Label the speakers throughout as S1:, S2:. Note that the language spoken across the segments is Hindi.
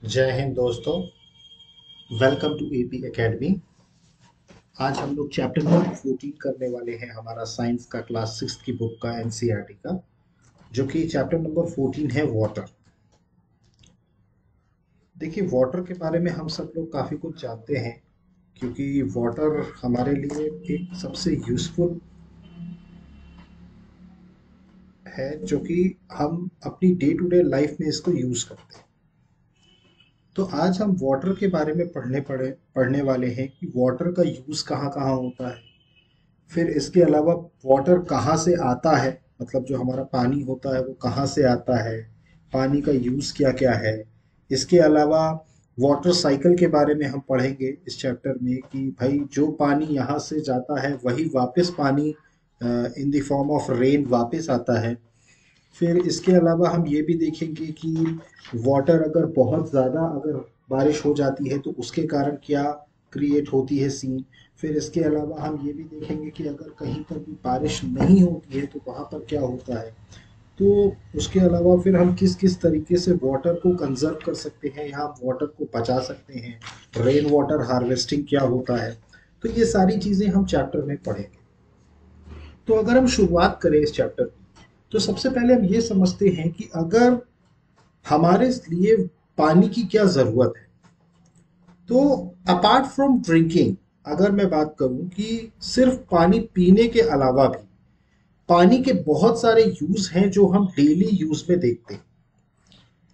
S1: जय हिंद दोस्तों। Welcome to AP academy. आज हम लोग चैप्टर नंबर 14 करने वाले हैं, हमारा साइंस का क्लास 6 की बुक का एनसीईआरटी का, जो कि चैप्टर नंबर 14 है वाटर। देखिए, वाटर के बारे में हम सब लोग काफ़ी कुछ जानते हैं, क्योंकि वाटर हमारे लिए एक सबसे यूज़फुल है, जो कि हम अपनी डे टू डे लाइफ में इसको यूज़ करते हैं। तो आज हम वाटर के बारे में पढ़ने वाले हैं कि वाटर का यूज़ कहाँ कहाँ होता है। फिर इसके अलावा वाटर कहाँ से आता है, मतलब जो हमारा पानी होता है वो कहाँ से आता है, पानी का यूज़ क्या क्या है। इसके अलावा वाटर साइकिल के बारे में हम पढ़ेंगे इस चैप्टर में कि भाई जो पानी यहाँ से जाता है वही वापस पानी इन द फॉर्म ऑफ रेन वापस आता है। फिर इसके अलावा हम ये भी देखेंगे कि वाटर अगर बहुत ज़्यादा अगर बारिश हो जाती है तो उसके कारण क्या क्रिएट होती है सीन। फिर इसके अलावा हम ये भी देखेंगे कि अगर कहीं पर भी बारिश नहीं होती है तो वहाँ पर क्या होता है। तो उसके अलावा फिर हम किस किस तरीके से वाटर को कंजर्व कर सकते हैं या हम वाटर को बचा सकते हैं, रेन वाटर हार्वेस्टिंग क्या होता है। तो ये सारी चीज़ें हम चैप्टर में पढ़ेंगे। तो अगर हम शुरुआत करें इस चैप्टर की, तो सबसे पहले हम ये समझते हैं कि अगर हमारे लिए पानी की क्या ज़रूरत है। तो अपार्ट फ्रॉम ड्रिंकिंग, अगर मैं बात करूं कि सिर्फ पानी पीने के अलावा भी पानी के बहुत सारे यूज़ हैं जो हम डेली यूज़ में देखते हैं।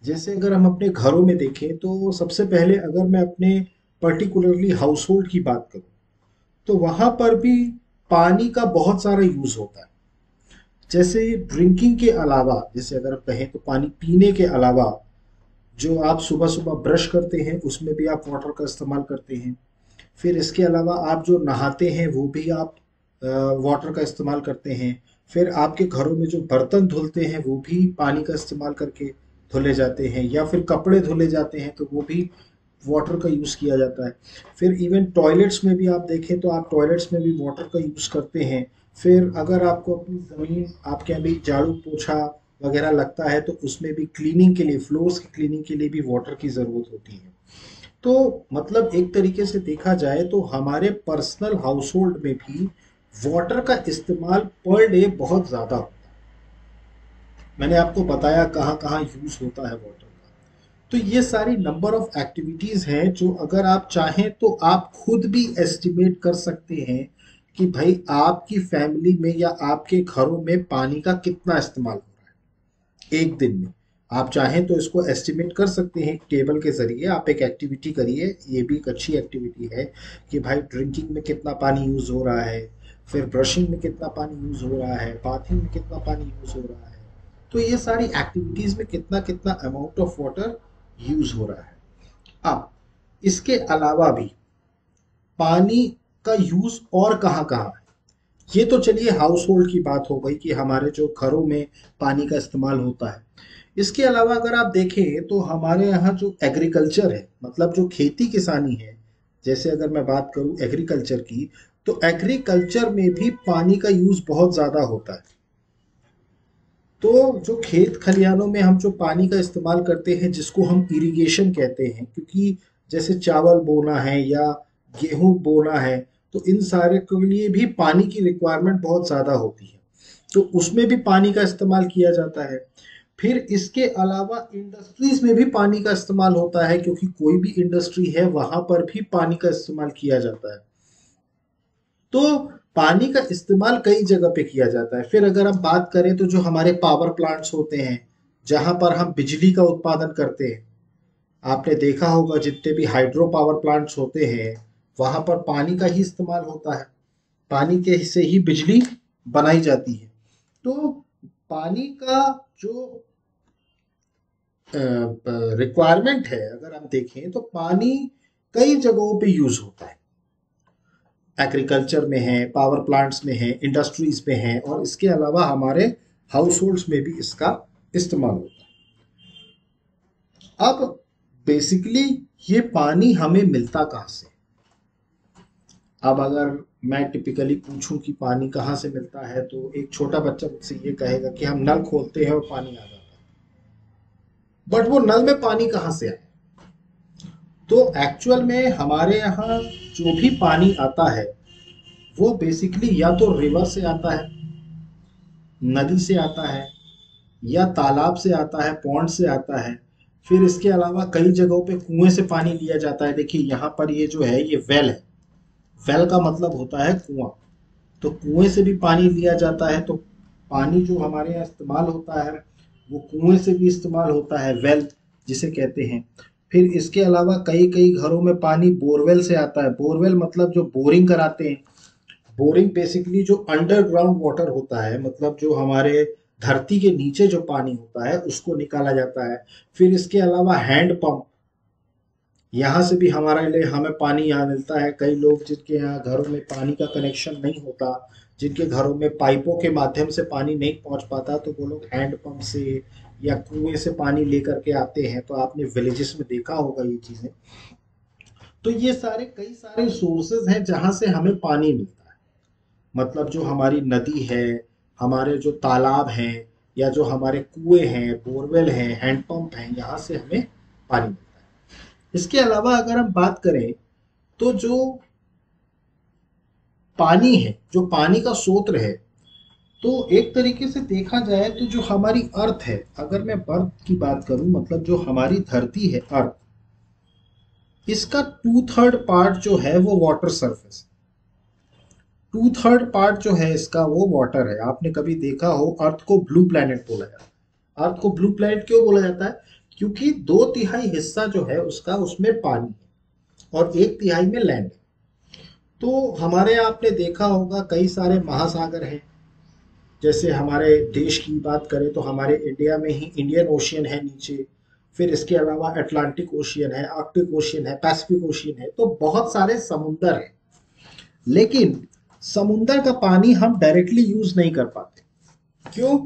S1: जैसे अगर हम अपने घरों में देखें तो सबसे पहले अगर मैं अपने पर्टिकुलरली हाउस होल्ड की बात करूं तो वहां पर भी पानी का बहुत सारा यूज़ होता है। जैसे ड्रिंकिंग के अलावा, जैसे अगर आप कहें तो पानी पीने के अलावा जो आप सुबह सुबह ब्रश करते हैं उसमें भी आप वाटर का इस्तेमाल करते हैं। फिर इसके अलावा आप जो नहाते हैं वो भी आप वाटर का इस्तेमाल करते हैं। फिर आपके घरों में जो बर्तन धुलते हैं वो भी पानी का इस्तेमाल करके धुले जाते हैं, या फिर कपड़े धुले जाते हैं तो वो भी वाटर का यूज़ किया जाता है। फिर इवन टॉयलेट्स में भी आप देखें तो आप टॉयलेट्स में भी वाटर का यूज़ करते हैं। फिर अगर आपको अपनी ज़मीन, आपके यहाँ भी झाड़ू पोछा वगैरह लगता है तो उसमें भी क्लीनिंग के लिए, फ्लोर्स की क्लीनिंग के लिए भी वाटर की ज़रूरत होती है। तो मतलब एक तरीके से देखा जाए तो हमारे पर्सनल हाउस होल्ड में भी वाटर का इस्तेमाल पर डे बहुत ज़्यादा होता है। मैंने आपको बताया कहाँ कहाँ यूज़ होता है वाटर का। तो ये सारी नंबर ऑफ एक्टिविटीज़ हैं जो अगर आप चाहें तो आप खुद भी एस्टिमेट कर सकते हैं कि भाई आपकी फैमिली में या आपके घरों में पानी का कितना इस्तेमाल हो रहा है एक दिन में। आप चाहें तो इसको एस्टिमेट कर सकते हैं टेबल के ज़रिए। आप एक एक्टिविटी करिए, ये भी एक अच्छी एक्टिविटी है कि भाई ड्रिंकिंग में कितना पानी यूज़ हो रहा है, फिर ब्रशिंग में कितना पानी यूज़ हो रहा है, बाथिंग में कितना पानी यूज़ हो रहा है। तो ये सारी एक्टिविटीज़ में कितना कितना अमाउंट ऑफ वाटर यूज़ हो रहा है। अब इसके अलावा भी पानी का यूज़ और कहाँ कहाँ है। ये तो चलिए हाउस होल्ड की बात हो गई कि हमारे जो घरों में पानी का इस्तेमाल होता है। इसके अलावा अगर आप देखें तो हमारे यहाँ जो एग्रीकल्चर है, मतलब जो खेती किसानी है, जैसे अगर मैं बात करूँ एग्रीकल्चर की, तो एग्रीकल्चर में भी पानी का यूज़ बहुत ज़्यादा होता है। तो जो खेत खलिहानों में हम जो पानी का इस्तेमाल करते हैं जिसको हम इरिगेशन कहते हैं, क्योंकि जैसे चावल बोना है या गेहूं बोना है तो इन सारे के लिए भी पानी की रिक्वायरमेंट बहुत ज़्यादा होती है। तो उसमें भी पानी का इस्तेमाल किया जाता है। फिर इसके अलावा इंडस्ट्रीज में भी पानी का इस्तेमाल होता है, क्योंकि कोई भी इंडस्ट्री है वहां पर भी पानी का इस्तेमाल किया जाता है। तो पानी का इस्तेमाल कई जगह पे किया जाता है। फिर अगर हम बात करें तो जो हमारे पावर प्लांट्स होते हैं जहां पर हम बिजली का उत्पादन करते हैं, आपने देखा होगा जितने भी हाइड्रो पावर प्लांट्स होते हैं वहां पर पानी का ही इस्तेमाल होता है। पानी के से ही बिजली बनाई जाती है। तो पानी का जो रिक्वायरमेंट है अगर हम देखें तो पानी कई जगहों पे यूज होता है। एग्रीकल्चर में है, पावर प्लांट्स में है, इंडस्ट्रीज में है, और इसके अलावा हमारे हाउस होल्ड्स में भी इसका इस्तेमाल होता है। अब बेसिकली ये पानी हमें मिलता कहाँ से। अब अगर मैं टिपिकली पूछूं कि पानी कहाँ से मिलता है तो एक छोटा बच्चा मुझसे ये कहेगा कि हम नल खोलते हैं और पानी आ जाता है। बट वो नल में पानी कहाँ से आया। तो एक्चुअल में हमारे यहाँ जो भी पानी आता है वो बेसिकली या तो रिवर से आता है, नदी से आता है, या तालाब से आता है, पॉन्ड से आता है। फिर इसके अलावा कई जगहों पे कुएं से पानी लिया जाता है। देखिए यहाँ पर ये जो है ये वेल है। वेल का मतलब होता है कुआं। तो कुएं से भी पानी लिया जाता है। तो पानी जो हमारे यहाँ इस्तेमाल होता है वो कुएं से भी इस्तेमाल होता है, वेल जिसे कहते हैं। फिर इसके अलावा कई कई घरों में पानी बोरवेल से आता है। बोरवेल मतलब जो बोरिंग कराते हैं। बोरिंग बेसिकली जो अंडरग्राउंड वाटर होता है, मतलब जो हमारे धरती के नीचे जो पानी होता है उसको निकाला जाता है। फिर इसके अलावा हैंड पंप, यहाँ से भी हमारे लिए हमें पानी यहाँ मिलता है। कई लोग जिनके यहाँ घरों में पानी का कनेक्शन नहीं होता, जिनके घरों में पाइपों के माध्यम से पानी नहीं पहुंच पाता, तो वो लोग हैंड पंप से या कुएं से पानी लेकर के आते हैं। तो आपने विलेजेस में देखा होगा ये चीजें। तो ये सारे कई सारे सोर्सेज हैं जहां से हमें पानी मिलता है। मतलब जो हमारी नदी है, हमारे जो तालाब हैं, या जो हमारे कुएं हैं, बोरवेल हैं, हैंडपंप हैं, यहाँ से हमें पानी मिलता है। इसके अलावा अगर हम बात करें तो जो पानी है, जो पानी का स्रोत है, तो एक तरीके से देखा जाए तो जो हमारी अर्थ है, अगर मैं अर्थ की बात करूं, मतलब जो हमारी धरती है अर्थ, इसका 2/3 पार्ट जो है वो वाटर सरफेस, 2/3 पार्ट जो है इसका वो वाटर है। आपने कभी देखा हो अर्थ को ब्लू प्लैनेट बोला जाता है। अर्थ को ब्लू प्लैनेट क्यों बोला जाता है? क्योंकि 2/3 हिस्सा जो है उसका उसमें पानी है और 1/3 में लैंड है। तो हमारे यहाँ आपने देखा होगा कई सारे महासागर हैं। जैसे हमारे देश की बात करें तो हमारे इंडिया में ही इंडियन ओशियन है नीचे। फिर इसके अलावा अटलांटिक ओशियन है, आर्कटिक ओशियन है, पैसिफिक ओशियन है। तो बहुत सारे समुंदर हैं, लेकिन समुंदर का पानी हम डायरेक्टली यूज नहीं कर पाते। क्यों?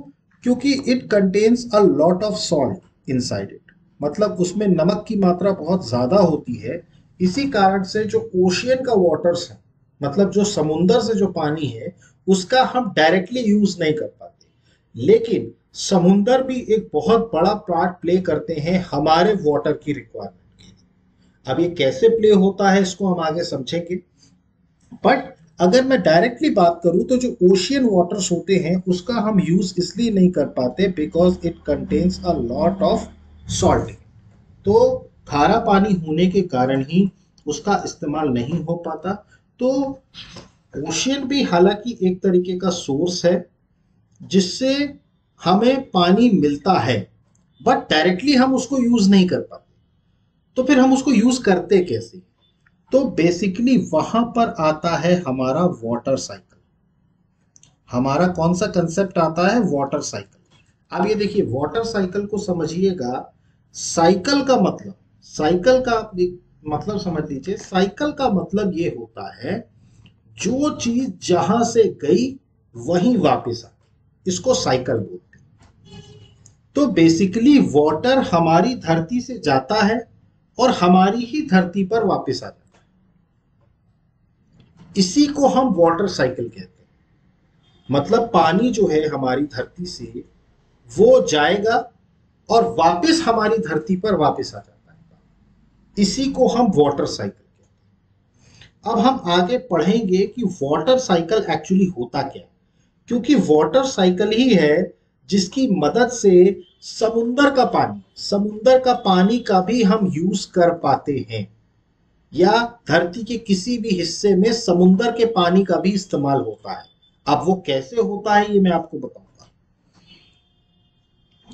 S1: क्योंकि it contains a lot of salt inside it, मतलब उसमें नमक की मात्रा बहुत ज्यादा होती है। इसी कारण से जो ओशियन का वाटर्स है, मतलब जो समुंदर से जो पानी है, उसका हम डायरेक्टली यूज नहीं कर पाते। लेकिन समुंदर भी एक बहुत बड़ा पार्ट प्ले करते हैं हमारे वाटर की रिक्वायरमेंट के लिए। अब ये कैसे प्ले होता है इसको हम आगे समझेंगे। बट अगर मैं डायरेक्टली बात करूं तो जो ओशियन वाटर्स होते हैं उसका हम यूज इसलिए नहीं कर पाते because it contains a lot of salt. तो खारा पानी होने के कारण ही उसका इस्तेमाल नहीं हो पाता। तो ओशियन भी हालांकि एक तरीके का सोर्स है जिससे हमें पानी मिलता है, बट डायरेक्टली हम उसको यूज नहीं कर पाते। तो फिर हम उसको यूज करते कैसे? तो बेसिकली वहां पर आता है हमारा वाटर साइकिल। हमारा कौन सा कंसेप्ट आता है? Water cycle. अब ये देखिए वाटर साइकिल को समझिएगा। साइकिल का मतलब, साइकिल का आप एक मतलब समझ लीजिए। साइकिल का मतलब ये होता है जो चीज जहां से गई वहीं वापस आ, इसको साइकिल बोलते हैं। तो बेसिकली वाटर हमारी धरती से जाता है और हमारी ही धरती पर वापस आ जाता है। इसी को हम वाटर साइकिल कहते हैं। मतलब पानी जो है हमारी धरती से वो जाएगा और वापस हमारी धरती पर वापस आ जाता है। इसी को हम वाटर साइकिल कहते हैं। अब हम आगे पढ़ेंगे कि वाटर साइकिल एक्चुअली होता क्या है, क्योंकि वाटर साइकिल ही है जिसकी मदद से समुंदर का पानी का भी हम यूज कर पाते हैं, या धरती के किसी भी हिस्से में समुंदर के पानी का भी इस्तेमाल होता है। अब वो कैसे होता है ये मैं आपको बताऊंगा।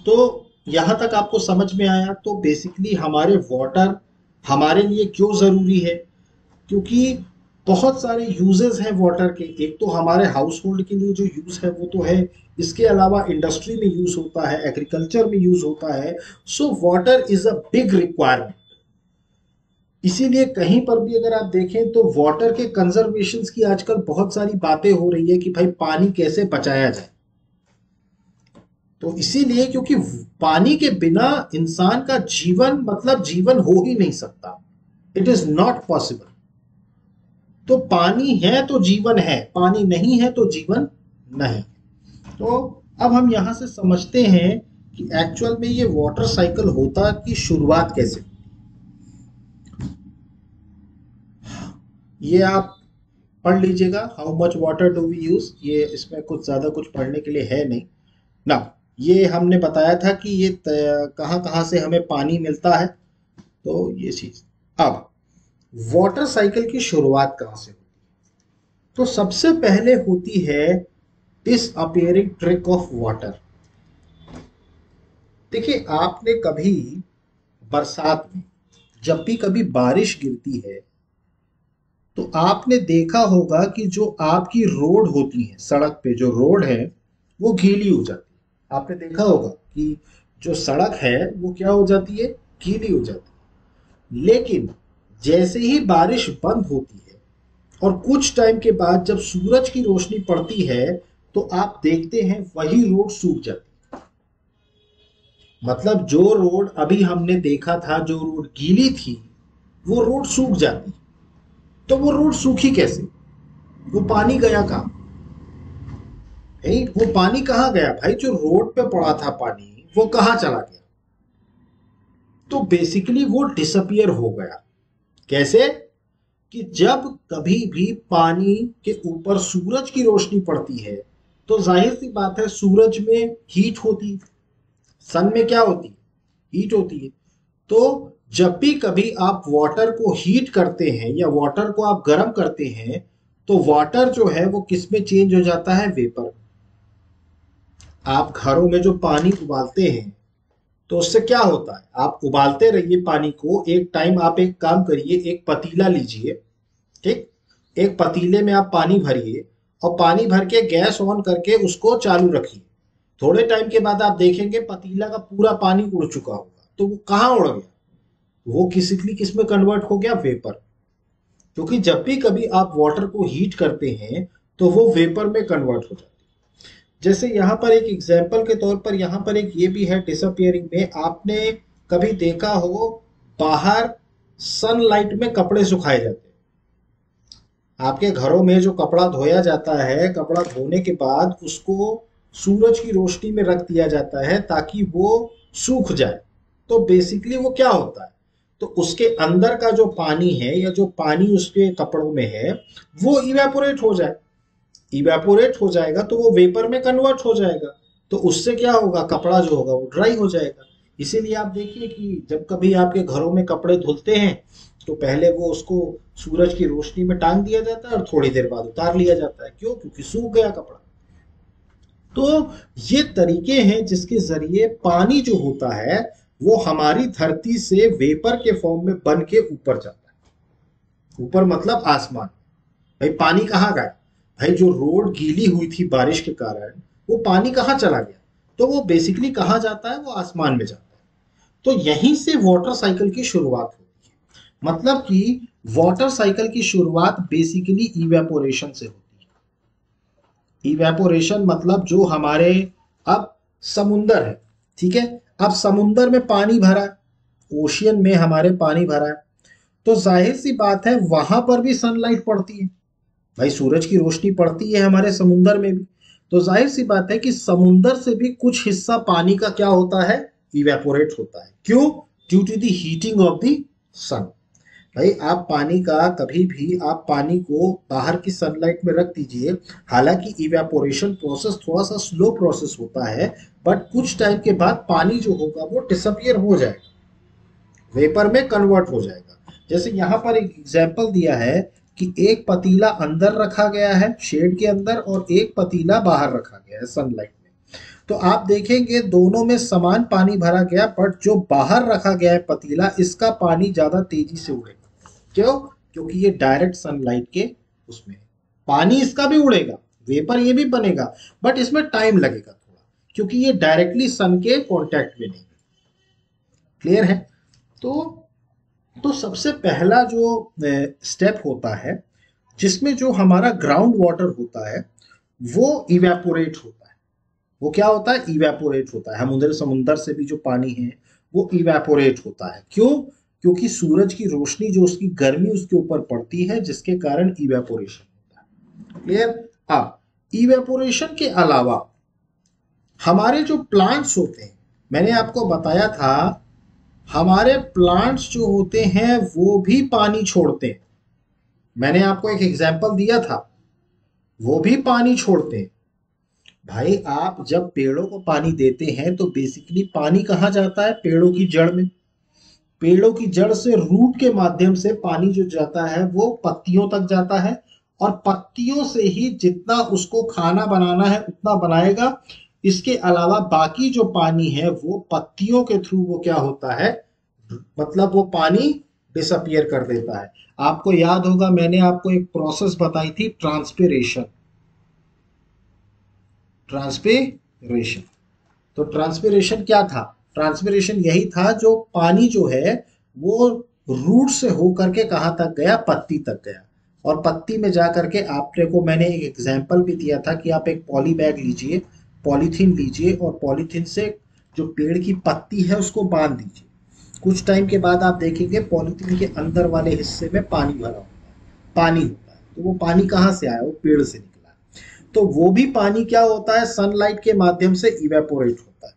S1: तो यहां तक आपको समझ में आया? तो बेसिकली हमारे वाटर हमारे लिए क्यों जरूरी है? क्योंकि बहुत सारे यूजेस हैं वाटर के। एक तो हमारे हाउस होल्ड के लिए जो यूज है वो तो है, इसके अलावा इंडस्ट्री में यूज होता है, एग्रीकल्चर में यूज होता है। So water is a big requirement. इसीलिए कहीं पर भी अगर आप देखें तो वाटर के कंजर्वेशन की आजकल बहुत सारी बातें हो रही है कि भाई पानी कैसे बचाया जाए। तो इसीलिए क्योंकि पानी के बिना इंसान का जीवन, मतलब जीवन हो ही नहीं सकता। It is not possible. तो पानी है तो जीवन है, पानी नहीं है तो जीवन नहीं। तो अब हम यहां से समझते हैं कि एक्चुअल में ये वाटर साइकिल होता की शुरुआत कैसे। ये आप पढ़ लीजिएगा, how much water do we use. ये इसमें कुछ ज्यादा कुछ पढ़ने के लिए है नहीं ना। ये हमने बताया था कि ये कहाँ कहाँ से हमें पानी मिलता है, तो ये चीज। अब वाटर साइकिल की शुरुआत कहाँ से होती है? तो सबसे पहले होती है डिसअपियरिंग ट्रिक ऑफ वाटर। देखिए, आपने कभी बरसात में जब भी कभी बारिश गिरती है तो आपने देखा होगा कि जो आपकी रोड होती है, सड़क पे जो रोड है वो गीली हो जाती है। आपने देखा होगा कि जो सड़क है वो क्या हो जाती है, गीली हो जाती है। लेकिन जैसे ही बारिश बंद होती है और कुछ टाइम के बाद जब सूरज की रोशनी पड़ती है तो आप देखते हैं वही रोड सूख जाती है। मतलब जो रोड अभी हमने देखा था, जो रोड गीली थी, वो रोड सूख जाती। तो वो रोड सूखी कैसे? वो पानी गया कहाँ? नहीं, वो पानी कहाँ गया भाई? जो रोड पे पड़ा था पानी, वो कहाँ चला गया? तो बेसिकली वो डिसअपियर हो गया। कैसे? कि जब कभी भी पानी के ऊपर सूरज की रोशनी पड़ती है तो जाहिर सी बात है सूरज में हीट होती है, सन में क्या होती है, हीट होती है। तो जब भी कभी आप वाटर को हीट करते हैं या वाटर को आप गर्म करते हैं तो वाटर जो है वो किस में चेंज हो जाता है, वेपर। आप घरों में जो पानी उबालते हैं तो उससे क्या होता है, आप उबालते रहिए पानी को। एक टाइम आप एक काम करिए, एक पतीला लीजिए, ठीक, एक पतीले में आप पानी भरिए और पानी भर के गैस ऑन करके उसको चालू रखिए। थोड़े टाइम के बाद आप देखेंगे पतीला का पूरा पानी उड़ चुका होगा। तो वो कहाँ उड़ गया? वो किसी किस में कन्वर्ट हो गया, वेपर। क्योंकि जब भी कभी आप वाटर को हीट करते हैं तो वो वेपर में कन्वर्ट हो जाता है। जैसे यहाँ पर एक एग्जाम्पल के तौर पर यहाँ पर एक ये भी है डिसअपियरिंग में, आपने कभी देखा हो बाहर सनलाइट में कपड़े सुखाए जाते हैं। आपके घरों में जो कपड़ा धोया जाता है, कपड़ा धोने के बाद उसको सूरज की रोशनी में रख दिया जाता है ताकि वो सूख जाए। तो बेसिकली वो क्या होता है, तो उसके अंदर का जो पानी है या जो पानी उसके कपड़ों में है वो इवेपोरेट हो जाए। इवेपोरेट हो जाएगा तो वो वेपर में कन्वर्ट हो जाएगा। तो उससे क्या होगा, कपड़ा जो होगा वो ड्राई हो जाएगा। इसीलिए आप देखिए कि जब कभी आपके घरों में कपड़े धुलते हैं तो पहले वो उसको सूरज की रोशनी में टांग दिया जाता है और थोड़ी देर बाद उतार लिया जाता है। क्यों? क्योंकि सूख गया कपड़ा। तो ये तरीके हैं जिसके जरिए पानी जो होता है वो हमारी धरती से वेपर के फॉर्म में बन के ऊपर जाता है। ऊपर मतलब आसमान। भाई पानी कहाँ गया? भाई जो रोड गीली हुई थी बारिश के कारण, वो पानी कहाँ चला गया? तो वो बेसिकली कहाँ जाता है, वो आसमान में जाता है। तो यहीं से वाटर साइकिल की शुरुआत होती है। मतलब कि वाटर साइकिल की शुरुआत बेसिकली इवेपोरेशन से होती है। इवेपोरेशन मतलब जो हमारे, अब समुंदर है, ठीक है, अब समुंदर में पानी भरा है, ओशियन में हमारे पानी भरा है, तो जाहिर सी बात है वहां पर भी सनलाइट पड़ती है। भाई सूरज की रोशनी पड़ती है हमारे समुंदर में भी। तो जाहिर सी बात है कि समुंदर से भी कुछ हिस्सा पानी का क्या होता है, इवेपोरेट होता है। क्यों? Due to the heating of the sun. भाई आप पानी का कभी भी आप पानी को बाहर की सनलाइट में रख दीजिए, हालांकि इवेपोरेशन प्रोसेस थोड़ा सा स्लो प्रोसेस होता है, बट कुछ टाइम के बाद पानी जो होगा वो डिसअपियर हो जाएगा, वेपर में कन्वर्ट हो जाएगा। जैसे यहाँ पर एक एग्जाम्पल दिया है कि एक पतीला अंदर रखा गया है शेड के अंदर और एक पतीला बाहर रखा गया है सनलाइट में। तो आप देखेंगे दोनों में समान पानी भरा गया, बट जो बाहर रखा गया है पतीला, इसका पानी ज्यादा तेजी से उड़ेगा। क्यों? क्योंकि ये डायरेक्ट सनलाइट के उसमें है। पानी इसका भी उड़ेगा, वेपर ये भी बनेगा, बट इसमें टाइम लगेगा थोड़ा, क्योंकि ये डायरेक्टली सन के कांटेक्ट में नहीं। क्लियर है? तो सबसे पहला जो स्टेप होता है जिसमें जो हमारा ग्राउंड वाटर होता है वो इवेपोरेट होता है। वो क्या होता है, इवेपोरेट होता है। समुद्र समुंदर से भी जो पानी है वो इवेपोरेट होता है। क्यों? क्योंकि सूरज की रोशनी जो उसकी गर्मी उसके ऊपर पड़ती है जिसके कारण इवेपोरेशन होता है। क्लियर? अब इवेपोरेशन के अलावा हमारे जो प्लांट्स होते हैं, मैंने आपको बताया था हमारे प्लांट्स जो होते हैं वो भी पानी छोड़ते हैं। मैंने आपको एक एग्जाम्पल दिया था, वो भी पानी छोड़ते हैं। भाई आप जब पेड़ों को पानी देते हैं तो बेसिकली पानी कहाँ जाता है? पेड़ों की जड़ में। पेड़ों की जड़ से रूट के माध्यम से पानी जो जाता है वो पत्तियों तक जाता है, और पत्तियों से ही जितना उसको खाना बनाना है उतना बनाएगा। इसके अलावा बाकी जो पानी है वो पत्तियों के थ्रू वो क्या होता है, मतलब वो पानी डिसअपियर कर देता है। आपको याद होगा मैंने आपको एक प्रोसेस बताई थी, ट्रांसपिरेशन। ट्रांसपिरेशन, तो ट्रांसपिरेशन क्या था? ट्रांसपिरेशन यही था, जो पानी जो है वो रूट से होकर के कहाँ तक गया? पत्ती तक गया। और पत्ती में जा करके आपने को मैंने एक एग्जाम्पल भी दिया था कि आप एक पॉली बैग लीजिए, पॉलीथीन लीजिए, और पॉलीथीन से जो पेड़ की पत्ती है उसको बांध दीजिए। कुछ टाइम के बाद आप देखेंगे पॉलीथीन के अंदर वाले हिस्से में पानी भरा होता है, पानी होता है। तो वो पानी कहाँ से आया? वो पेड़ से निकला है। तो वो भी पानी क्या होता है? सनलाइट के माध्यम से इवेपोरेट होता है।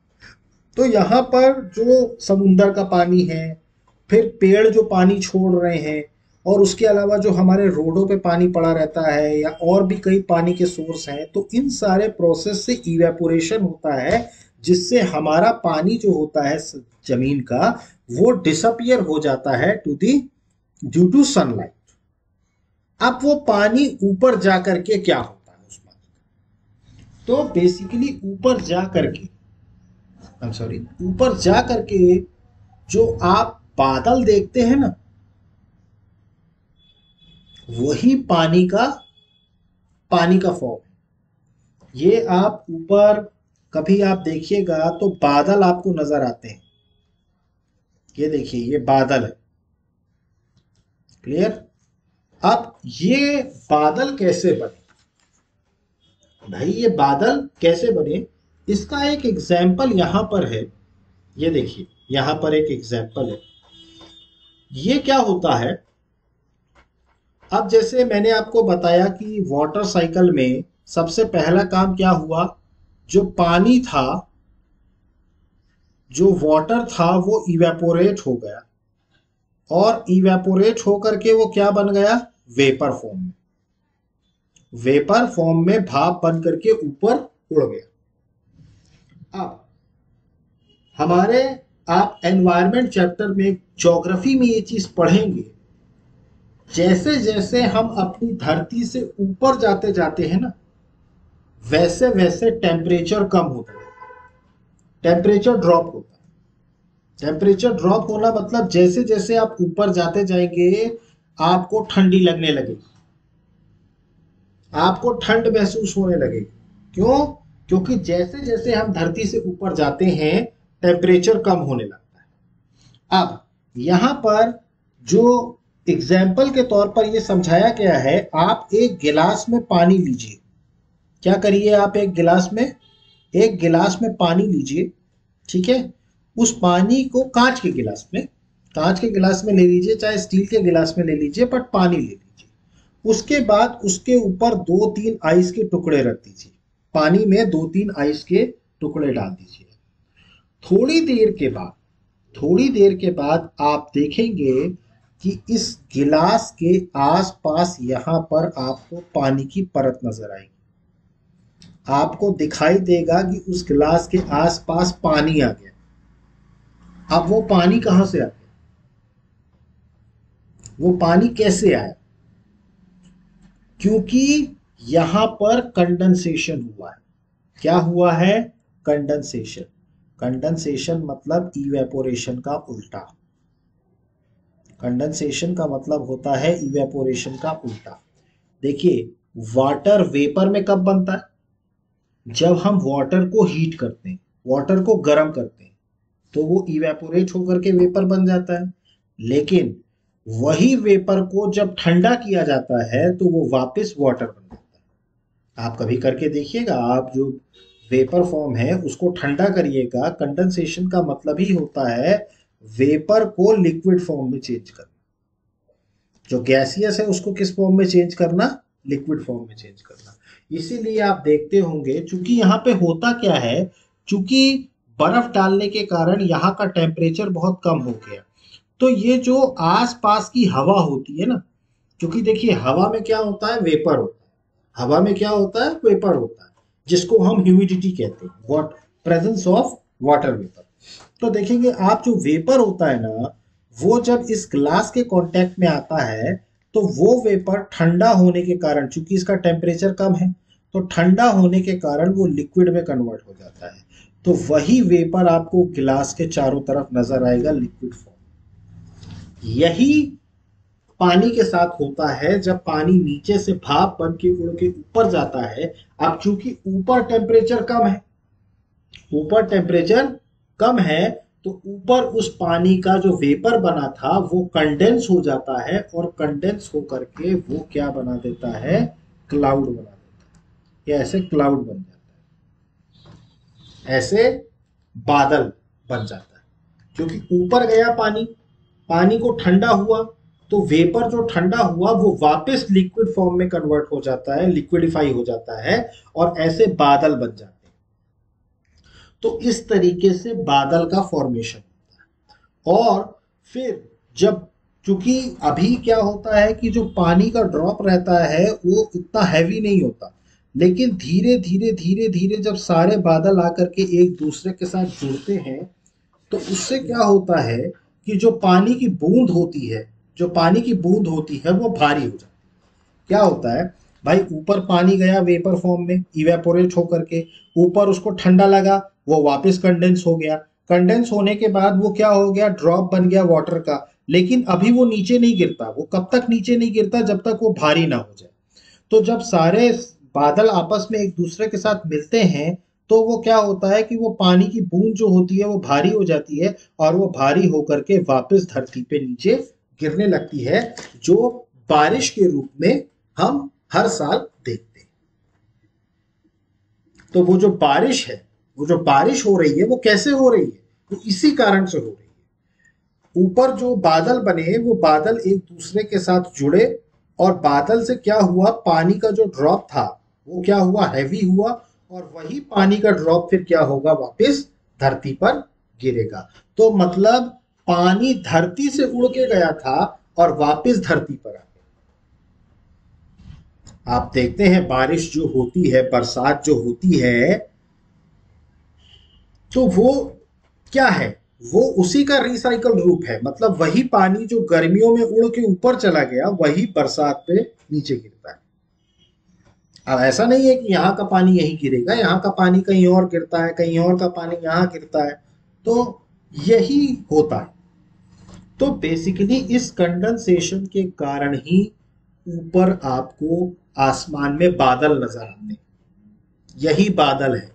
S1: तो यहाँ पर जो समुंदर का पानी है, फिर पेड़ जो पानी छोड़ रहे हैं, और उसके अलावा जो हमारे रोडों पे पानी पड़ा रहता है, या और भी कई पानी के सोर्स हैं, तो इन सारे प्रोसेस से इवेपोरेशन होता है, जिससे हमारा पानी जो होता है जमीन का, वो डिसअपियर हो जाता है to the due to sunlight. अब वो पानी ऊपर जा करके क्या होता है उस पानी? तो बेसिकली ऊपर जा करके, सॉरी, ऊपर जा करके जो आप बादल देखते हैं ना, वही पानी का फॉर्म है। ये आप ऊपर कभी आप देखिएगा तो बादल आपको नजर आते हैं। ये देखिए, ये बादल है, क्लियर? अब ये बादल कैसे बने? भाई ये बादल कैसे बने, इसका एक एग्जाम्पल यहां पर है। ये देखिए, यहां पर एक एग्जाम्पल है। ये क्या होता है, अब जैसे मैंने आपको बताया कि वाटर साइकिल में सबसे पहला काम क्या हुआ, जो पानी था, जो वाटर था, वो इवेपोरेट हो गया, और इवेपोरेट होकर के वो क्या बन गया? वेपर फॉर्म में। वेपर फॉर्म में भाप बन करके ऊपर उड़ गया। अब हमारे, आप एनवायरमेंट चैप्टर में ज्योग्राफी में ये चीज पढ़ेंगे, जैसे जैसे हम अपनी धरती से ऊपर जाते जाते हैं ना, वैसे वैसे टेम्परेचर कम होता है, टेम्परेचर ड्रॉप होता है। टेम्परेचर ड्रॉप होना मतलब जैसे जैसे आप ऊपर जाते जाएंगे आपको ठंडी लगने लगेगी, आपको ठंड महसूस होने लगेगी। क्यों? क्योंकि जैसे जैसे हम धरती से ऊपर जाते हैं टेम्परेचर कम होने लगता है। अब यहां पर जो एग्जाम्पल के तौर पर यह समझाया गया है, आप एक गिलास में पानी लीजिए। क्या करिए? आप एक गिलास में पानी लीजिए, ठीक है? उस पानी को कांच के गिलास में ले लीजिए, चाहे स्टील के गिलास में ले लीजिए, बट पानी ले लीजिए। उसके बाद उसके ऊपर 2-3 आइस के टुकड़े रख दीजिए। पानी में 2-3 आइस के टुकड़े डाल दीजिए। थोड़ी देर के बाद थोड़ी देर के बाद आप देखेंगे कि इस गिलास के आसपास यहां पर आपको पानी की परत नजर आएगी। आपको दिखाई देगा कि उस गिलास के आसपास पानी आ गया। अब वो पानी कहां से आ गया? वो पानी कैसे आया? क्योंकि यहां पर कंडेंसेशन हुआ है। क्या हुआ है? कंडेंसेशन। कंडेंसेशन मतलब इवेपोरेशन का उल्टा। कंडेंसेशन का मतलब होता है इवेपोरेशन का उल्टा। देखिए, वाटर वेपर में कब बनता है? जब हम वाटर को हीट करते हैं, वाटर को गर्म करते हैं, तो वो इवेपोरेट होकर के वेपर बन जाता है। लेकिन वही वेपर को जब ठंडा किया जाता है तो वो वापस वाटर बन जाता है। आप कभी करके देखिएगा, आप जो वेपर फॉर्म है उसको ठंडा करिएगा। कंडेंसेशन का मतलब ही होता है वेपर को लिक्विड फॉर्म में चेंज करना। जो गैसियस है उसको किस फॉर्म में चेंज करना? लिक्विड फॉर्म में चेंज करना। इसीलिए आप देखते होंगे, चूंकि यहाँ पे होता क्या है, चूंकि बर्फ डालने के कारण यहाँ का टेम्परेचर बहुत कम हो गया, तो ये जो आसपास की हवा होती है ना, क्योंकि देखिए हवा में क्या होता है, वेपर होता है। हवा में क्या होता है, वेपर होता है, जिसको हम ह्यूमिडिटी कहते हैं, what presence of water vapour. तो देखेंगे आप, जो वेपर होता है ना, वो जब इस ग्लास के कांटेक्ट में आता है तो वो वेपर ठंडा होने के कारण, चूंकि इसका टेम्परेचर कम है, तो ठंडा होने के कारण वो लिक्विड में कन्वर्ट हो जाता है। तो वही वेपर आपको गिलास के चारों तरफ नजर आएगा, लिक्विड फॉर्म। यही पानी के साथ होता है जब पानी नीचे से भाप बन के उड़ के ऊपर जाता है। अब चूंकि ऊपर टेम्परेचर कम है, ऊपर टेम्परेचर कम है, तो ऊपर उस पानी का जो वेपर बना था वो कंडेंस हो जाता है, और कंडेंस होकर के वो क्या बना देता है, क्लाउड बना देता है। या ऐसे क्लाउड बन जाता है, ऐसे बादल बन जाता है। क्योंकि ऊपर गया पानी, पानी को ठंडा हुआ, तो वेपर जो ठंडा हुआ वो वापस लिक्विड फॉर्म में कन्वर्ट हो जाता है, लिक्विडिफाई हो जाता है, और ऐसे बादल बन जाते हैं। तो इस तरीके से बादल का फॉर्मेशन होता है। और फिर जब, चूंकि अभी क्या होता है कि जो पानी का ड्रॉप रहता है वो इतना हैवी नहीं होता, लेकिन धीरे धीरे धीरे धीरे जब सारे बादल आकर के एक दूसरे के साथ जुड़ते हैं, तो उससे क्या होता है कि जो पानी की बूंद होती है, जो पानी की बूंद होती है वो भारी हो जाती है। क्या होता है भाई, ऊपर पानी गया वेपर फॉर्म में इवेपोरेट होकर के, ऊपर उसको ठंडा लगा, वो वापस कंडेंस हो गया। कंडेंस होने के बाद वो क्या हो गया, ड्रॉप बन गया वाटर का। लेकिन अभी वो नीचे नहीं गिरता, वो कब तक नीचे नहीं गिरता, जब तक वो भारी ना हो जाए। तो जब सारे बादल आपस में एक दूसरे के साथ मिलते हैं, तो वो क्या होता है कि वो पानी की बूंद जो होती है वो भारी हो जाती है, और वो भारी होकर के वापस धरती पे नीचे गिरने लगती है, जो बारिश के रूप में हम हर साल देखते हैं। तो वो जो बारिश है, वो जो बारिश हो रही है, वो कैसे हो रही है, वो इसी कारण से हो रही है। ऊपर जो बादल बने, वो बादल एक दूसरे के साथ जुड़े, और बादल से क्या हुआ, पानी का जो ड्रॉप था वो क्या हुआ, हैवी हुआ, और वही पानी का ड्रॉप फिर क्या होगा, वापस धरती पर गिरेगा। तो मतलब पानी धरती से उड़ के गया था और वापस धरती पर आ गया। आप देखते हैं बारिश जो होती है, बरसात जो होती है, तो वो क्या है, वो उसी का रिसाइकल रूप है। मतलब वही पानी जो गर्मियों में उड़ के ऊपर चला गया, वही बरसात पे नीचे गिरता है। अब ऐसा नहीं है कि यहाँ का पानी यहीं गिरेगा, यहाँ का पानी कहीं और गिरता है, कहीं और का पानी यहाँ गिरता है। तो यही होता है। तो बेसिकली इस कंडेंसेशन के कारण ही ऊपर आपको आसमान में बादल नजर आते हैं। यही बादल है,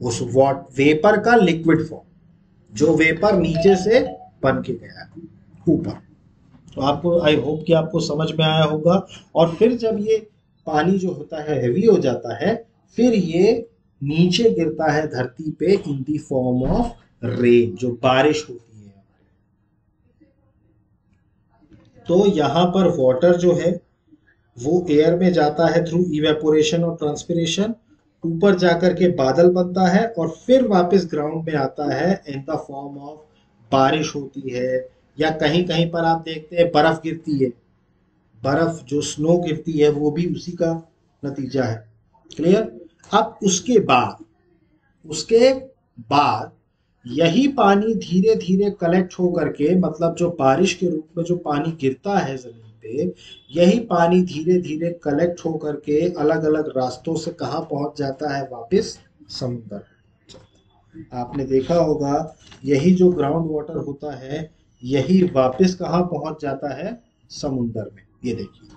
S1: उस वॉट वेपर का लिक्विड फॉर्म, जो वेपर नीचे से बन के गया है ऊपर। तो आपको, आई होप कि आपको समझ में आया होगा। और फिर जब ये पानी जो होता है हैवी हो जाता है, फिर ये नीचे गिरता है धरती पे इन दी फॉर्म ऑफ रेन, जो बारिश होती है। तो यहाँ पर वाटर जो है वो एयर में जाता है थ्रू इवेपोरेशन और ट्रांसपिरेशन, ऊपर जाकर के बादल बनता है, और फिर वापस ग्राउंड में आता है इन द फॉर्म ऑफ बारिश होती है। या कहीं कहीं पर आप देखते हैं बर्फ गिरती है, बर्फ जो स्नो गिरती है वो भी उसी का नतीजा है। क्लियर। अब उसके बाद यही पानी धीरे धीरे कलेक्ट हो करके, मतलब जो बारिश के रूप में जो पानी गिरता है जमीन पे, यही पानी धीरे धीरे कलेक्ट हो करके अलग अलग रास्तों से कहाँ पहुंच जाता है, वापस समुद्र। आपने देखा होगा, यही जो ग्राउंड वाटर होता है, यही वापस कहाँ पहुंच जाता है, समुद्र में। ये देखिए,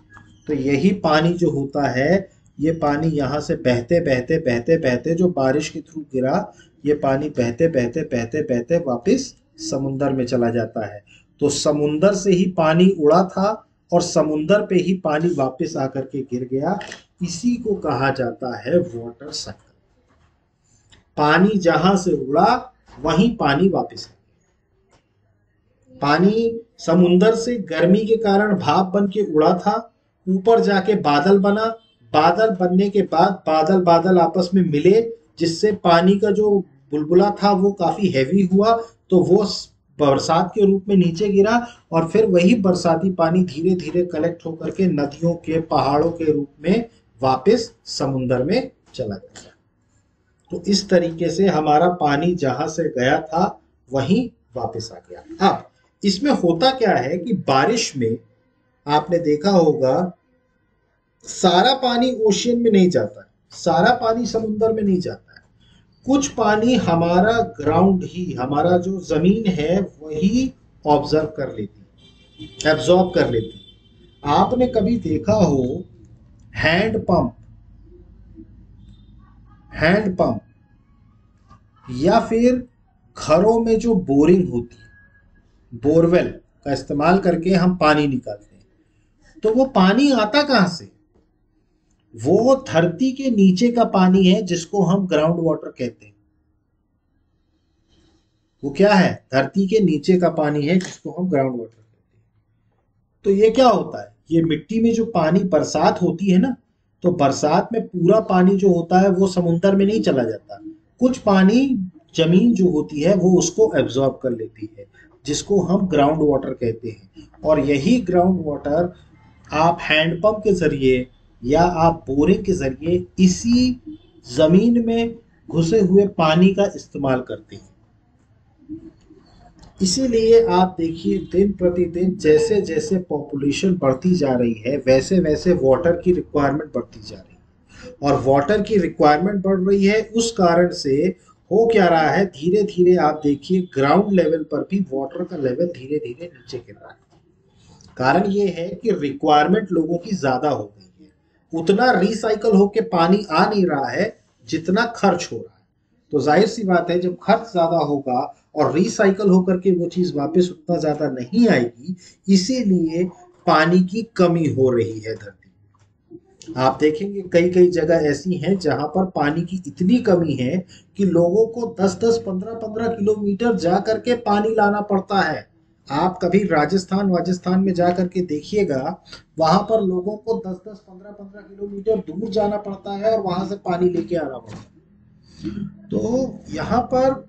S1: तो यही पानी जो होता है, ये पानी यहाँ से बहते बहते बहते बहते, जो बारिश के थ्रू गिरा, ये पानी बहते बहते बहते बहते वापस समुद्र में चला जाता है। तो समुद्र से ही पानी उड़ा था, और समुद्र पे ही पानी वापस आकर के गिर गया। इसी को कहा जाता है वाटर साइकिल। पानी जहां से उड़ा वहीं पानी वापस आ गया। पानी समुद्र से गर्मी के कारण भाप बन के उड़ा था, ऊपर जाके बादल बना, बादल बनने के बाद बादल बादल आपस में मिले, जिससे पानी का जो बुलबुला था वो काफी हैवी हुआ। तो वो बरसात के रूप में नीचे गिरा और फिर वही बरसाती पानी धीरे धीरे कलेक्ट होकर के नदियों के पहाड़ों के रूप में वापस समुद्र में चला गया। तो इस तरीके से हमारा पानी जहां से गया था वहीं वापस आ गया। अब इसमें होता क्या है कि बारिश में आपने देखा होगा सारा पानी ओशियन में नहीं जाता है, सारा पानी समुद्र में नहीं जाता है। कुछ पानी हमारा ग्राउंड ही, हमारा जो जमीन है वही ऑब्जर्व कर लेती, एब्जॉर्ब कर लेती। आपने कभी देखा हो हैंड पंप या फिर घरों में जो बोरिंग होती है, बोरवेल का इस्तेमाल करके हम पानी निकालते हैं, तो वो पानी आता कहां से? वो धरती के नीचे का पानी है जिसको हम ग्राउंड वाटर कहते हैं। वो क्या है? धरती के नीचे का पानी है जिसको हम ग्राउंड वाटर कहते हैं। तो ये क्या होता है, ये मिट्टी में जो पानी बरसात होती है ना, तो बरसात में पूरा पानी जो होता है वो समुद्र में नहीं चला जाता। कुछ पानी जमीन जो होती है वो उसको एब्जॉर्ब कर लेती है, जिसको हम ग्राउंड वाटर कहते हैं। और यही ग्राउंड वाटर आप हैंडपंप के जरिए या आप बोरिंग के जरिए इसी जमीन में घुसे हुए पानी का इस्तेमाल करते हैं। इसीलिए आप देखिए दिन प्रतिदिन जैसे जैसे पॉपुलेशन बढ़ती जा रही है वैसे वैसे वाटर की रिक्वायरमेंट बढ़ती जा रही है, और वाटर की रिक्वायरमेंट बढ़ रही है। उस कारण से हो क्या रहा है, धीरे धीरे आप देखिए ग्राउंड लेवल पर भी वाटर का लेवल धीरे धीरे नीचे गिर रहा है। कारण ये है कि रिक्वायरमेंट लोगों की ज्यादा हो गई है, उतना रिसाइकल होके पानी आ नहीं रहा है जितना खर्च हो रहा है। तो जाहिर सी बात है जब खर्च ज्यादा होगा और रिसाइकल होकर के वो चीज वापस उतना ज्यादा नहीं आएगी, इसीलिए पानी की कमी हो रही है धरती। आप देखेंगे कई कई जगह ऐसी हैं जहां पर पानी की इतनी कमी है कि लोगों को 10-10, 15-15 किलोमीटर जा करके पानी लाना पड़ता है। आप कभी राजस्थान में जा करके देखिएगा, वहां पर लोगों को 10-10, 15-15 किलोमीटर दूर जाना पड़ता है और वहां से पानी लेके आना पड़ता है। तो यहाँ पर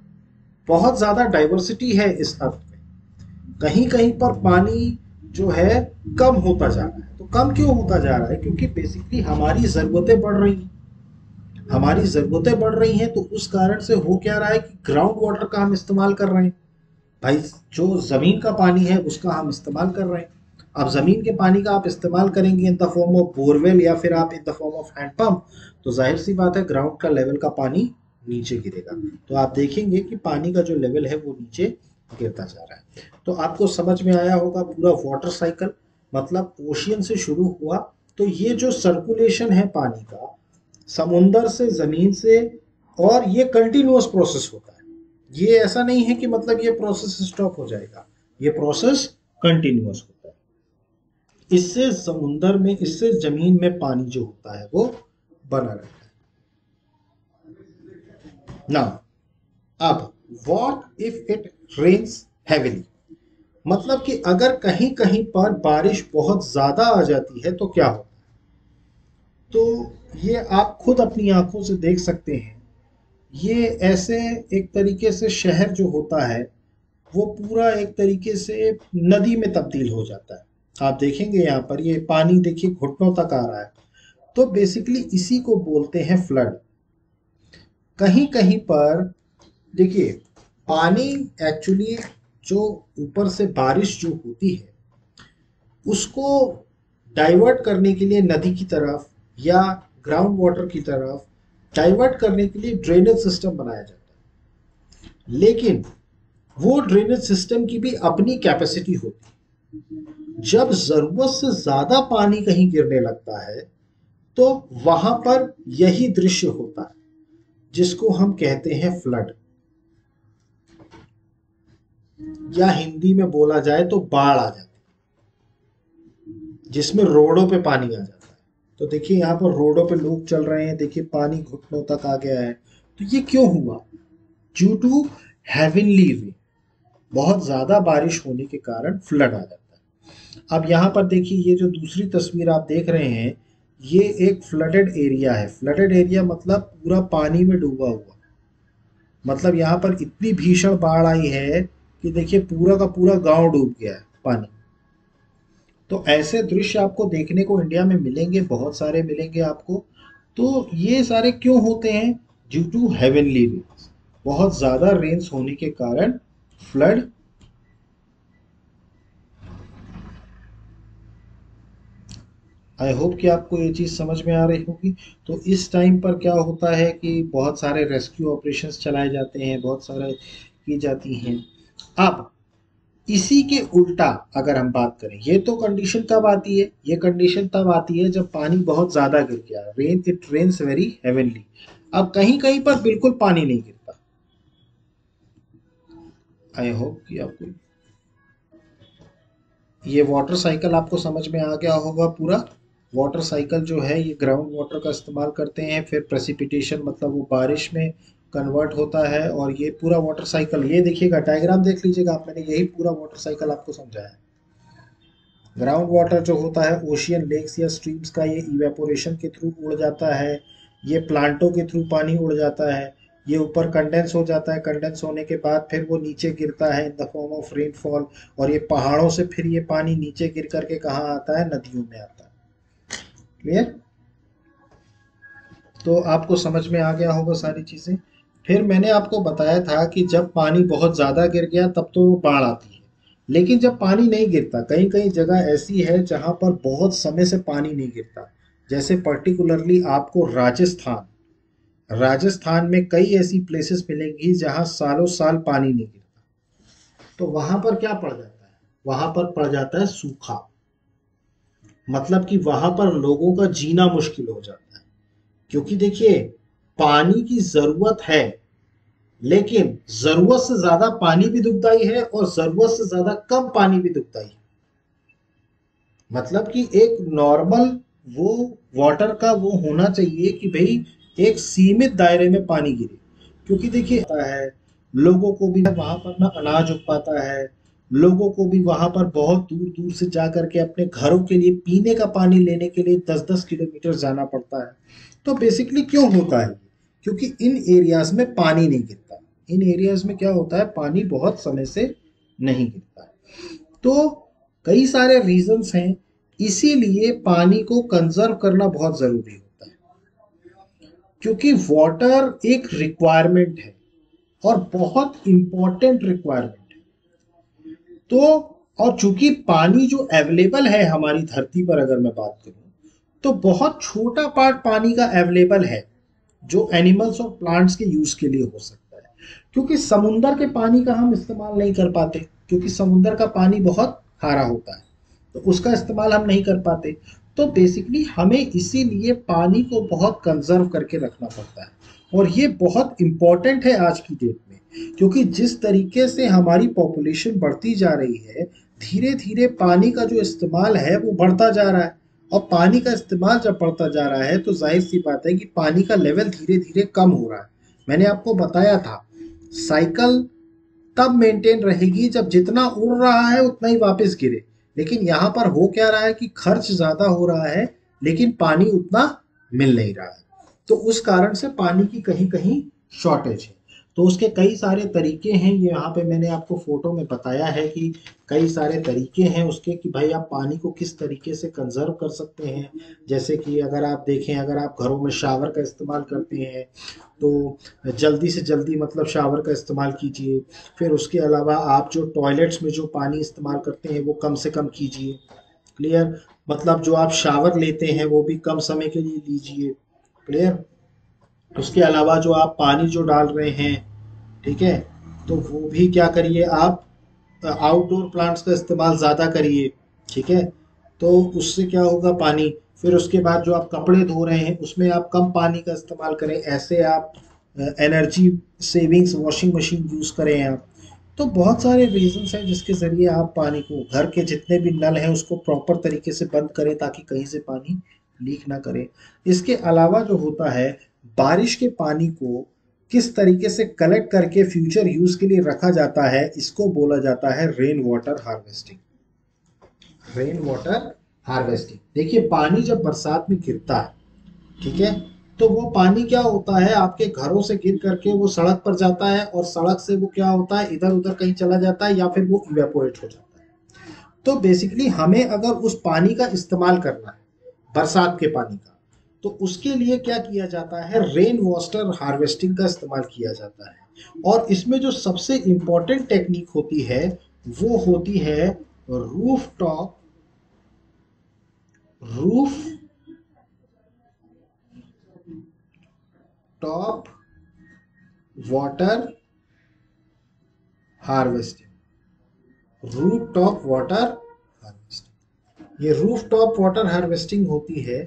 S1: बहुत ज्यादा डाइवर्सिटी है इस अर्थ में। कहीं कहीं पर पानी जो है कम होता जा रहा है। तो कम क्यों होता जा रहा है? क्योंकि बेसिकली हमारी जरूरतें बढ़ रही हैं, हमारी जरूरतें बढ़ रही हैं। तो उस कारण से हो क्या रहा है कि ग्राउंड वाटर का हम इस्तेमाल कर रहे हैं। भाई जो जमीन का पानी है उसका हम इस्तेमाल कर रहे हैं। अब जमीन के पानी का आप इस्तेमाल करेंगे in the form of borewell या फिर आप in the form of hand pump, तो जाहिर सी बात है ग्राउंड का लेवल का पानी नीचे गिरेगा। तो आप देखेंगे कि पानी का जो लेवल है वो नीचे गिरता जा रहा है। तो आपको समझ में आया होगा पूरा वाटर साइकिल, मतलब ओशियन से शुरू हुआ। तो ये जो सर्कुलेशन है पानी का समुंदर से जमीन से, और ये कंटिन्यूअस प्रोसेस होता है। ये ऐसा नहीं है कि मतलब ये प्रोसेस स्टॉप हो जाएगा, ये प्रोसेस कंटिन्यूअस होता है। इससे समुंदर में, इससे जमीन में पानी जो होता है वो बना रहता है। नाउ अब what if it rains heavily, मतलब कि अगर कहीं कहीं पर बारिश बहुत ज्यादा आ जाती है तो क्या होता है? तो ये आप खुद अपनी आंखों से देख सकते हैं। ये ऐसे एक तरीके से शहर जो होता है वो पूरा एक तरीके से नदी में तब्दील हो जाता है। आप देखेंगे यहाँ पर ये पानी देखिए घुटनों तक आ रहा है। तो बेसिकली इसी को बोलते हैं फ्लड। कहीं कहीं पर देखिए पानी एक्चुअली जो ऊपर से बारिश जो होती है उसको डाइवर्ट करने के लिए नदी की तरफ या ग्राउंड वाटर की तरफ डाइवर्ट करने के लिए ड्रेनेज सिस्टम बनाया जाता है। लेकिन वो ड्रेनेज सिस्टम की भी अपनी कैपेसिटी होती है। जब जरूरत से ज्यादा पानी कहीं गिरने लगता है तो वहां पर यही दृश्य होता है जिसको हम कहते हैं फ्लड, या हिंदी में बोला जाए तो बाढ़ आ जाती है, जिसमें रोडों पे पानी आ जाता है। तो देखिए यहाँ पर रोडों पे लोग चल रहे हैं, देखिए पानी घुटनों तक आ गया है। तो ये क्यों हुआ? ड्यू टू हेवनली रेन, बहुत ज्यादा बारिश होने के कारण फ्लड आ जाता है। अब यहाँ पर देखिए ये जो दूसरी तस्वीर आप देख रहे हैं ये एक फ्लडेड एरिया है। फ्लडेड एरिया मतलब पूरा पानी में डूबा हुआ, मतलब यहाँ पर इतनी भीषण बाढ़ आई है कि देखिए पूरा का पूरा गांव डूब गया है पानी। तो ऐसे दृश्य आपको देखने को इंडिया में मिलेंगे, बहुत सारे मिलेंगे आपको। तो ये सारे क्यों होते हैं? ड्यू टू हेवनली रेन्स, बहुत ज्यादा रेन्स होने के कारण फ्लड। आई होप कि आपको ये चीज़ समझ में आ रही होगी। तो इस टाइम पर क्या होता है कि बहुत सारे रेस्क्यू ऑपरेशंस चलाए जाते हैं, बहुत सारे की जाती हैं। अब इसी के उल्टा अगर हम बात करें, ये तो कंडीशन कब आती है? ये कंडीशन तब आती है जब पानी बहुत ज़्यादा गिर गया, rain it rains very heavenly. अब कहीं कहीं पर बिल्कुल पानी नहीं गिरता। आई होप कि आपको ये वाटर साइकिल आपको समझ में आ गया होगा पूरा। वाटर साइकिल जो है ये ग्राउंड वाटर का इस्तेमाल करते हैं, फिर प्रेसिपिटेशन मतलब वो बारिश में कन्वर्ट होता है। और ये पूरा वाटर साइकिल, ये देखिएगा डायग्राम देख लीजिएगा आप, मैंने यही पूरा वाटर साइकिल आपको समझाया है। ग्राउंड वाटर जो होता है ओशियन लेक्स या स्ट्रीम्स का, ये इवेपोरेशन के थ्रू उड़ जाता है, ये प्लांटों के थ्रू पानी उड़ जाता है, ये ऊपर कंडेंस हो जाता है, कंडेंस होने के बाद फिर वो नीचे गिरता है इन द फॉर्म ऑफ रेनफॉल। और ये पहाड़ों से फिर ये पानी नीचे गिर करके कहाँ आता है? नदियों में आता है। क्लियर? तो आपको समझ में आ गया होगा सारी चीज़ें। फिर मैंने आपको बताया था कि जब पानी बहुत ज़्यादा गिर गया तब तो बाढ़ आती है। लेकिन जब पानी नहीं गिरता, कहीं कहीं जगह ऐसी है जहाँ पर बहुत समय से पानी नहीं गिरता, जैसे पर्टिकुलरली आपको राजस्थान, राजस्थान में कई ऐसी प्लेसेस मिलेंगी जहाँ सालों साल पानी नहीं गिरता। तो वहां पर क्या पड़ जाता है? वहां पर पड़ जाता है सूखा। मतलब कि वहां पर लोगों का जीना मुश्किल हो जाता है। क्योंकि देखिए, पानी की जरूरत है, लेकिन जरूरत से ज्यादा पानी भी दुखदाई है और जरूरत से ज्यादा कम पानी भी दुखदाई है। मतलब कि एक नॉर्मल वो वाटर का वो होना चाहिए कि भाई एक सीमित दायरे में पानी गिरे। क्योंकि देखिए होता है, लोगों को भी वहां पर ना अनाज उग पाता है, लोगों को भी वहां पर बहुत दूर दूर से जा करके अपने घरों के लिए पीने का पानी लेने के लिए 10-10 किलोमीटर जाना पड़ता है। तो बेसिकली क्यों होता है? क्योंकि इन एरियाज में पानी नहीं गिरता। इन एरियाज में क्या होता है? पानी बहुत समय से नहीं गिरता है। तो कई सारे रीजंस हैं, इसीलिए पानी को कंजर्व करना बहुत जरूरी होता है। क्योंकि वाटर एक रिक्वायरमेंट है और बहुत इंपॉर्टेंट रिक्वायरमेंट है। तो और चूंकि पानी जो अवेलेबल है हमारी धरती पर, अगर मैं बात करूं, तो बहुत छोटा पार्ट पानी का अवेलेबल है जो एनिमल्स और प्लांट्स के यूज के लिए हो सकता है। क्योंकि समुंदर के पानी का हम इस्तेमाल नहीं कर पाते, क्योंकि समुंदर का पानी बहुत खारा होता है, तो उसका इस्तेमाल हम नहीं कर पाते। तो बेसिकली हमें इसीलिए पानी को बहुत कंजर्व करके रखना पड़ता है। और ये बहुत इंपॉर्टेंट है आज की डेट में, क्योंकि जिस तरीके से हमारी पॉपुलेशन बढ़ती जा रही है, धीरे धीरे पानी का जो इस्तेमाल है वो बढ़ता जा रहा है। और पानी का इस्तेमाल जब बढ़ता जा रहा है तो जाहिर सी बात है कि पानी का लेवल धीरे धीरे कम हो रहा है। मैंने आपको बताया था, साइकिल तब मेंटेन रहेगी जब जितना उड़ रहा है उतना ही वापस गिरे। लेकिन यहाँ पर हो क्या रहा है कि खर्च ज्यादा हो रहा है, लेकिन पानी उतना मिल नहीं रहा है। तो उस कारण से पानी की कहीं कहीं शॉर्टेज है। तो उसके कई सारे तरीके हैं, ये यहाँ पे मैंने आपको फोटो में बताया है कि कई सारे तरीके हैं उसके, कि भाई आप पानी को किस तरीके से कंजर्व कर सकते हैं। जैसे कि अगर आप देखें, अगर आप घरों में शावर का इस्तेमाल करते हैं तो जल्दी से जल्दी मतलब शावर का इस्तेमाल कीजिए। फिर उसके अलावा आप जो टॉयलेट्स में जो पानी इस्तेमाल करते हैं वो कम से कम कीजिए। क्लियर? मतलब जो आप शावर लेते हैं वो भी कम समय के लिए लीजिए। क्लियर? उसके अलावा जो आप पानी जो डाल रहे हैं, ठीक है, तो वो भी क्या करिए आप, आउटडोर प्लांट्स का इस्तेमाल ज़्यादा करिए। ठीक है? तो उससे क्या होगा, पानी, फिर उसके बाद जो आप कपड़े धो रहे हैं उसमें आप कम पानी का इस्तेमाल करें। ऐसे आप energy savings washing machine use करें आप। तो बहुत सारे रीजंस हैं जिसके ज़रिए आप पानी को, घर के जितने भी नल हैं उसको प्रॉपर तरीके से बंद करें ताकि कहीं से पानी लीक ना करे। इसके अलावा जो होता है, बारिश के पानी को किस तरीके से कलेक्ट करके फ्यूचर यूज के लिए रखा जाता है, इसको बोला जाता है rain water harvesting. Rain water harvesting, देखिए पानी जब बरसात में गिरता है, ठीक है, तो वो पानी क्या होता है, आपके घरों से गिर करके वो सड़क पर जाता है, और सड़क से वो क्या होता है, इधर उधर कहीं चला जाता है, या फिर वो इवेपोरेट हो जाता है। तो बेसिकली हमें अगर उस पानी का इस्तेमाल करना है, बरसात के पानी का, तो उसके लिए क्या किया जाता है, रेन वाटर हार्वेस्टिंग का इस्तेमाल किया जाता है। और इसमें जो सबसे इंपॉर्टेंट टेक्निक होती है वो होती है roof top water harvesting. Roof top water harvesting, ये रूफ टॉप वाटर हार्वेस्टिंग होती है।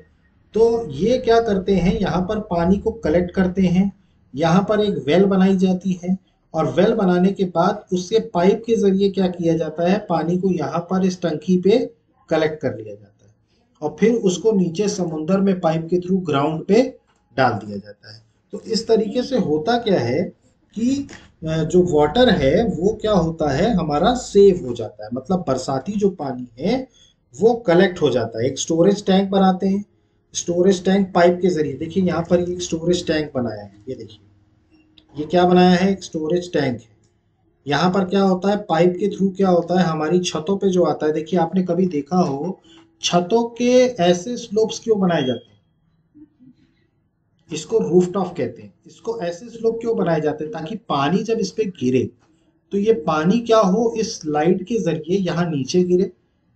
S1: तो ये क्या करते हैं, यहाँ पर पानी को कलेक्ट करते हैं, यहाँ पर एक वेल बनाई जाती है, और वेल बनाने के बाद उससे पाइप के जरिए क्या किया जाता है, पानी को यहाँ पर इस टंकी पे कलेक्ट कर लिया जाता है, और फिर उसको नीचे समुंदर में पाइप के थ्रू ग्राउंड पे डाल दिया जाता है। तो इस तरीके से होता क्या है कि जो वाटर है वो क्या होता है, हमारा सेव हो जाता है, मतलब बरसाती जो पानी है वो कलेक्ट हो जाता है। एक स्टोरेज टैंक बनाते हैं, स्टोरेज टैंक पाइप के जरिए, देखिए यहाँ पर एक स्टोरेज टैंक बनाया है, ये देखिए ये क्या बनाया है, एक स्टोरेज टैंक है। यहाँ पर क्या होता है, पाइप के थ्रू क्या होता है, हमारी छतों पे जो आता है, देखिए आपने कभी देखा हो छतों के ऐसे स्लोप्स क्यों बनाए जाते हैं, इसको रूफटॉप कहते हैं। इसको ऐसे स्लोप क्यों बनाए जाते हैं, ताकि पानी जब इस पे गिरे तो ये पानी क्या हो, इस स्लाइड के जरिए यहाँ नीचे गिरे,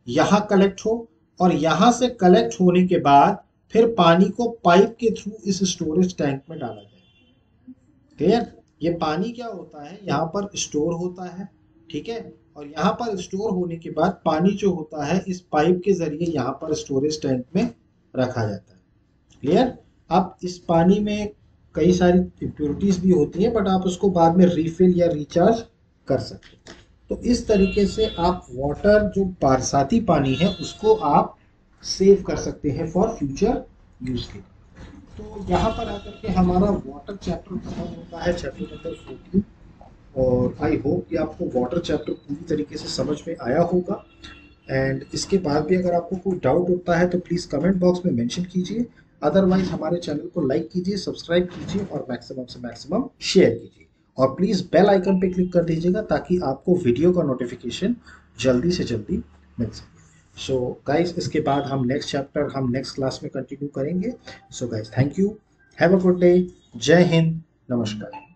S1: यहाँ कलेक्ट हो, और यहाँ से कलेक्ट होने के बाद फिर पानी को पाइप के थ्रू इस स्टोरेज टैंक में डाला जाए। क्लियर? ये पानी क्या होता है, यहाँ पर स्टोर होता है, ठीक है, और यहाँ पर स्टोर होने के बाद पानी जो होता है इस पाइप के जरिए यहाँ पर स्टोरेज टैंक में रखा जाता है। क्लियर? अब इस पानी में कई सारी इम्प्योरिटीज भी होती हैं, बट आप उसको बाद में रिफिल या रिचार्ज कर सकते हैं। तो इस तरीके से आप वाटर जो बरसाती पानी है उसको आप सेव कर सकते हैं फॉर फ्यूचर यूज के। तो यहाँ पर आकर के हमारा वाटर चैप्टर खत्म होता है, चैप्टर नंबर 14। और आई होप कि आपको वाटर चैप्टर पूरी तरीके से समझ में आया होगा। एंड इसके बाद भी अगर आपको कोई डाउट होता है तो प्लीज़ कमेंट बॉक्स में मेंशन कीजिए। अदरवाइज हमारे चैनल को लाइक कीजिए, सब्सक्राइब कीजिए, और मैक्सिमम से मैक्सिमम शेयर कीजिए, और प्लीज़ बेल आइकन पे क्लिक कर दीजिएगा ताकि आपको वीडियो का नोटिफिकेशन जल्दी से जल्दी मिल सके। सो गाइज इसके बाद हम नेक्स्ट चैप्टर हम नेक्स्ट क्लास में कंटिन्यू करेंगे। So guys thank you, have a good day, जय हिंद, नमस्कार।